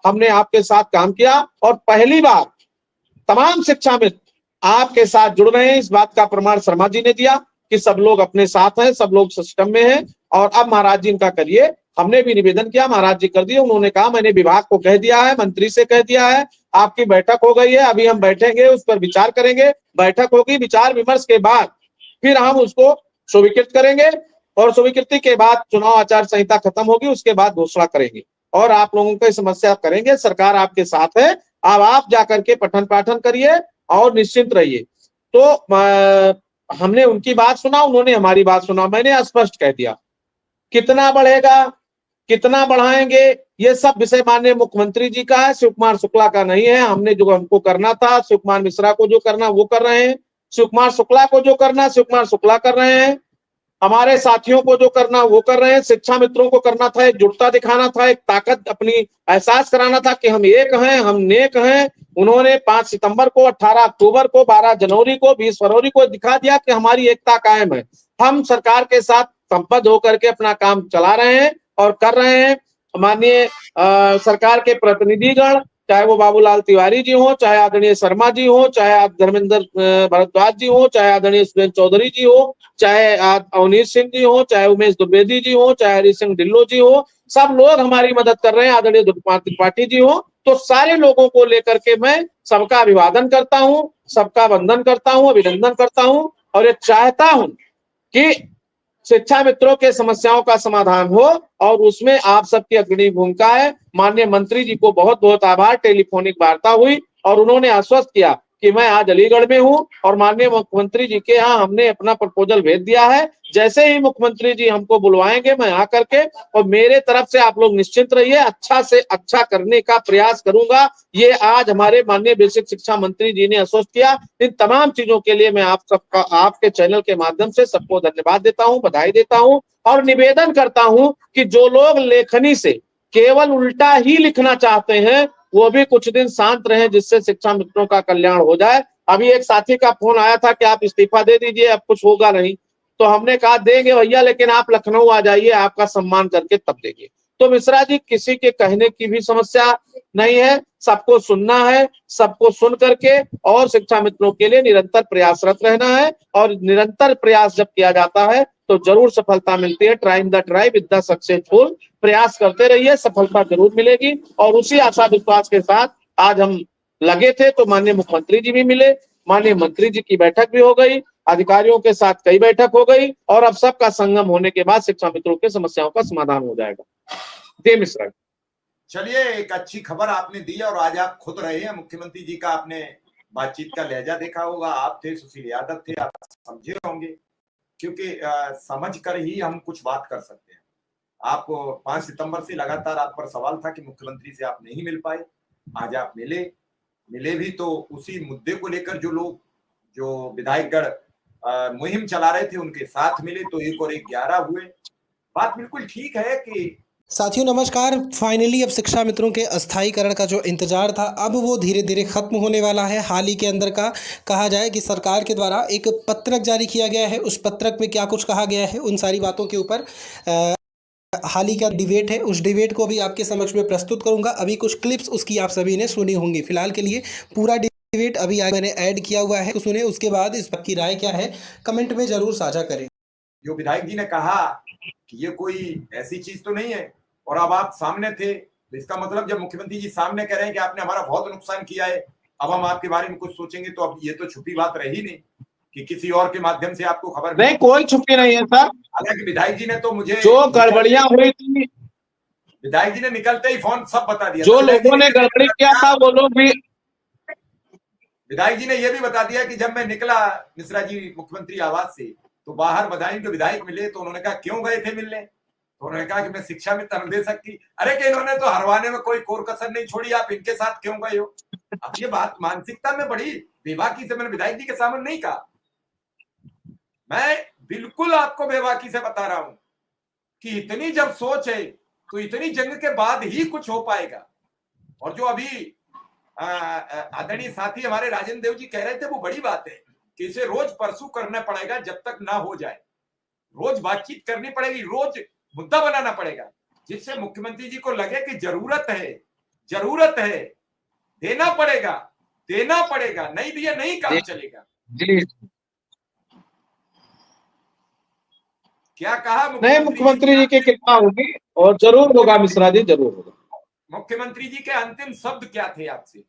हमने आपके साथ काम किया और पहली बार तमाम शिक्षा मित्र आपके साथ जुड़ रहे हैं। इस बात का प्रमाण शर्मा जी ने दिया कि सब लोग अपने साथ हैं, सब लोग सिस्टम में हैं। और अब महाराज जी इनका करिए। हमने भी निवेदन किया, महाराज जी कर दिए। उन्होंने कहा मैंने विभाग को कह दिया है, मंत्री से कह दिया है, आपकी बैठक हो गई है, अभी हम बैठेंगे, उस पर विचार करेंगे। बैठक होगी, विचार विमर्श के बाद फिर हम उसको स्वीकृत करेंगे और स्वीकृति के बाद चुनाव आचार संहिता खत्म होगी, उसके बाद घोषणा करेंगे और आप लोगों को समस्या करेंगे। सरकार आपके साथ है। अब आप जाकर के पठन पाठन करिए और निश्चिंत रहिए। तो हमने उनकी बात सुना, उन्होंने हमारी बात सुना। मैंने स्पष्ट कह दिया कितना बढ़ेगा, कितना बढ़ाएंगे, ये सब विषय माननीय मुख्यमंत्री जी का है, शिव कुमार शुक्ला का नहीं है। हमने जो हमको करना था, शिव कुमार मिश्रा को जो करना वो कर रहे हैं, शिव कुमार शुक्ला को जो करना शिव कुमार शुक्ला कर रहे हैं, हमारे साथियों को जो करना वो कर रहे हैं। शिक्षा मित्रों को करना था, एक जुटता दिखाना था, एक ताकत अपनी एहसास कराना था कि हम एक हैं, हम नेक हैं। उन्होंने 5 सितंबर को, 18 अक्टूबर को, 12 जनवरी को, 20 फरवरी को दिखा दिया कि हमारी एकता कायम है। हम सरकार के साथ संबद्ध होकर के अपना काम चला रहे हैं और कर रहे हैं। माननीय सरकार के प्रतिनिधिगण, चाहे वो बाबूलाल तिवारी जी हो, चाहे आदरणीय शर्मा जी हो, चाहे धर्मेंद्र भारद्वाज जी हो, चाहे आदरणीय सुरेंद्र चौधरी जी हो, चाहे अवनीश सिंह जी हो, चाहे उमेश द्विवेदी जी हो, चाहे हरि सिंह ढिल्लो जी हो, सब लोग हमारी मदद कर रहे हैं। आदरणीय त्रिपाठी जी हो, तो सारे लोगों को लेकर के मैं सबका अभिवादन करता हूं, सबका वंदन करता हूं, अभिनंदन करता हूं और ये चाहता हूं कि शिक्षा मित्रों के समस्याओं का समाधान हो और उसमें आप सबकी अग्रणी भूमिका है। माननीय मंत्री जी को बहुत बहुत आभार। टेलीफोनिक वार्ता हुई और उन्होंने आश्वस्त किया कि मैं आज अलीगढ़ में हूं और माननीय मुख्यमंत्री जी के यहाँ हमने अपना प्रपोजल भेज दिया है। जैसे ही मुख्यमंत्री जी हमको बुलवाएंगे मैं आकर के, और मेरे तरफ से आप लोग निश्चिंत रहिए, अच्छा से अच्छा करने का प्रयास करूंगा। ये आज हमारे माननीय बेसिक शिक्षा मंत्री जी ने आश्वस्त किया। इन तमाम चीजों के लिए मैं आप सबका, आपके चैनल के माध्यम से सबको धन्यवाद देता हूं, बधाई देता हूं और निवेदन करता हूं कि जो लोग लेखनी से केवल उल्टा ही लिखना चाहते हैं वो भी कुछ दिन शांत रहे, जिससे शिक्षा मित्रों का कल्याण हो जाए। अभी एक साथी का फोन आया था कि आप इस्तीफा दे दीजिए, अब कुछ होगा नहीं। तो हमने कहा देंगे भैया, लेकिन आप लखनऊ आ जाइए, आपका सम्मान करके तब देंगे। तो मिश्रा जी, किसी के कहने की भी समस्या नहीं है, सबको सुनना है, सबको सुन करके और शिक्षा मित्रों के लिए निरंतर प्रयासरत रहना है। और निरंतर प्रयास जब किया जाता है तो जरूर सफलता मिलती है। Trying the try with the successful. प्रयास करते रहिए, सफलता जरूर मिलेगी। और उसी आशा विश्वास के साथ आज हम लगे थे तो माननीय मुख्यमंत्री जी भी मिले, माननीय मंत्री जी की बैठक भी हो गई, अधिकारियों के साथ कई बैठक हो गई और अब सबका संगम होने के बाद शिक्षा मित्रों के समस्याओं का समाधान हो जाएगा। जय मिश्रा। चलिए, एक अच्छी खबर आपने दी और आज आप खुद रहे हैं। मुख्यमंत्री जी का आपने बातचीत का लहजा देखा होगा, आप थे, सुशील यादव थे, आप समझे होंगे, क्योंकि समझ कर ही हम कुछ बात कर सकते हैं। आप 5 सितंबर से लगातार आप पर सवाल था कि मुख्यमंत्री से आप नहीं मिल पाए। आज आप मिले भी तो उसी मुद्दे को लेकर जो लोग, जो विधायकगण मुहिम चला रहे थे उनके साथ मिले, तो 1 और 1 11 हुए। बात बिल्कुल ठीक है कि साथियों नमस्कार। फाइनली अब शिक्षा मित्रों के अस्थायीकरण का जो इंतजार था अब वो धीरे धीरे खत्म होने वाला है। हाल ही के अंदर का कहा जाए कि सरकार के द्वारा एक पत्रक जारी किया गया है। उस पत्रक में क्या कुछ कहा गया है उन सारी बातों के ऊपर हाल ही का डिबेट है, उस डिबेट को भी आपके समक्ष में प्रस्तुत करूंगा। अभी कुछ क्लिप्स उसकी आप सभी ने सुनी होंगी। फिलहाल के लिए पूरा डिबेट अभी मैंने ऐड किया हुआ है, तो सुने, उसके बाद इस पर की राय क्या है कमेंट में जरूर साझा करें। जो विधायक जी ने कहा कि ये कोई ऐसी चीज तो नहीं है और अब आप सामने थे, तो इसका मतलब जब मुख्यमंत्री जी सामने कह रहे हैं कि आपने हमारा बहुत नुकसान किया है, अब हम आपके बारे में कुछ सोचेंगे, तो अब ये तो छुपी बात रही नहीं कि किसी और के माध्यम से आपको खबर नहीं, कोई छुपी नहीं है सर। हालांकि विधायक जी ने तो मुझे जो गड़बड़ियां हुई थी, विधायक जी ने निकलते ही फोन सब बता दिया। जो लोगों ने गड़बड़ी किया था वो लोग भी, विधायक जी ने यह भी बता दिया कि जब मैं निकला मिश्रा जी मुख्यमंत्री आवास से, तो बाहर बदायूं के विधायक मिले, तो उन्होंने कहा क्यों गए थे मिलने, तो उन्होंने कहा कि मैं शिक्षा मित्र अनुदेशक की। अरे कि इन्होंने तो हरवाने में कोई कोर कसर नहीं छोड़ी, आप इनके साथ क्यों गए हो। अब ये बात मानसिकता में बड़ी बेबाकी से मैंने विधायक जी के सामने नहीं कहा, मैं बिल्कुल आपको बेबाकी से बता रहा हूं कि इतनी जब सोच है तो इतनी जंग के बाद ही कुछ हो पाएगा। और जो अभी आदरणीय साथी हमारे राजेंद्र देव जी कह रहे थे वो बड़ी बात है कि इसे रोज परसू करना पड़ेगा जब तक ना हो जाए। रोज बातचीत करनी पड़ेगी, रोज मुद्दा बनाना पड़ेगा, जिससे मुख्यमंत्री जी को लगे कि जरूरत है, जरूरत है, देना पड़ेगा, नहीं दिया नहीं काम चलेगा। जी क्या कहा नहीं, मुख्यमंत्री जी की कृपा होगी और जरूर होगा मिश्रा जी, जरूर होगा। मुख्यमंत्री जी के अंतिम शब्द क्या थे आपसे?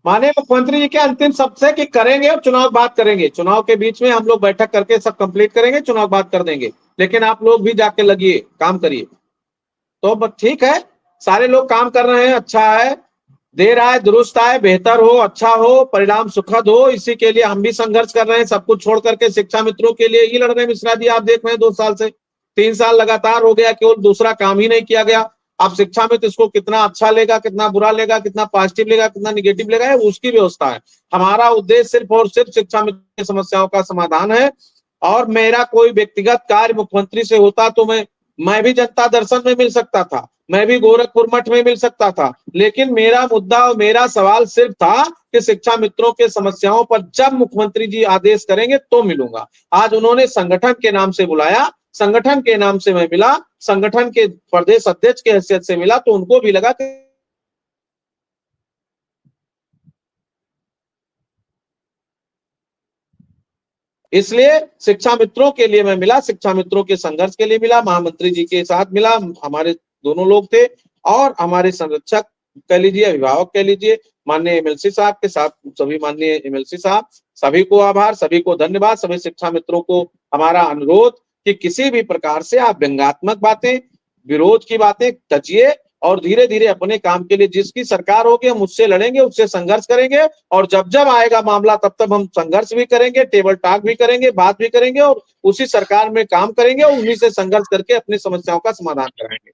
माने मुख्यमंत्री जी के अंतिम शब्द से कि करेंगे और चुनाव बात करेंगे, चुनाव के बीच में हम लोग बैठक करके सब कंप्लीट करेंगे, चुनाव बात कर देंगे, लेकिन आप लोग भी जाके लगिए, काम करिए। तो ठीक है, सारे लोग काम कर रहे हैं, अच्छा है, देर आए दुरुस्त आए, बेहतर हो, अच्छा हो, परिणाम सुखद हो, इसी के लिए हम भी संघर्ष कर रहे हैं, सब कुछ छोड़ करके शिक्षा मित्रों के लिए ही लड़ रहे हैं। मिश्रा जी आप देख रहे हैं 2 साल से, 3 साल लगातार हो गया, केवल दूसरा काम ही नहीं किया गया। अब शिक्षा मित्र इसको कितना अच्छा लेगा, कितना बुरा लेगा, कितना पॉजिटिव लेगा, कितना निगेटिव लेगा, है उसकी व्यवस्था है। हमारा उद्देश्य सिर्फ और सिर्फ शिक्षा मित्र की समस्याओं का समाधान है। और मेरा कोई व्यक्तिगत कार्य मुख्यमंत्री से होता तो मैं भी जनता दर्शन में मिल सकता था, मैं भी गोरखपुर मठ में मिल सकता था, लेकिन मेरा मुद्दा और मेरा सवाल सिर्फ था कि शिक्षा मित्रों के समस्याओं पर जब मुख्यमंत्री जी आदेश करेंगे तो मिलूंगा। आज उन्होंने संगठन के नाम से बुलाया, संगठन के नाम से मैं मिला, संगठन के प्रदेश अध्यक्ष की हैसियत से मिला, तो उनको भी लगा कि इसलिए शिक्षा मित्रों के लिए मैं मिला, शिक्षा मित्रों के संघर्ष के लिए मिला, महामंत्री जी के साथ मिला, हमारे दोनों लोग थे, और हमारे संरक्षक कह लीजिए, अभिभावक कह लीजिए, माननीय एमएलसी साहब के साथ सभी माननीय एमएलसी साहब, सभी को आभार, सभी को धन्यवाद। सभी शिक्षा मित्रों को हमारा अनुरोध कि किसी भी प्रकार से आप व्यंग्यात्मक बातें, विरोध की बातें तजिए, और धीरे धीरे अपने काम के लिए जिसकी सरकार होगी हम उससे लड़ेंगे, उससे संघर्ष करेंगे, और जब जब आएगा मामला तब तब हम संघर्ष भी करेंगे, टेबल टॉक भी करेंगे, बात भी करेंगे, और उसी सरकार में काम करेंगे और उन्हीं से संघर्ष करके अपनी समस्याओं का समाधान करेंगे।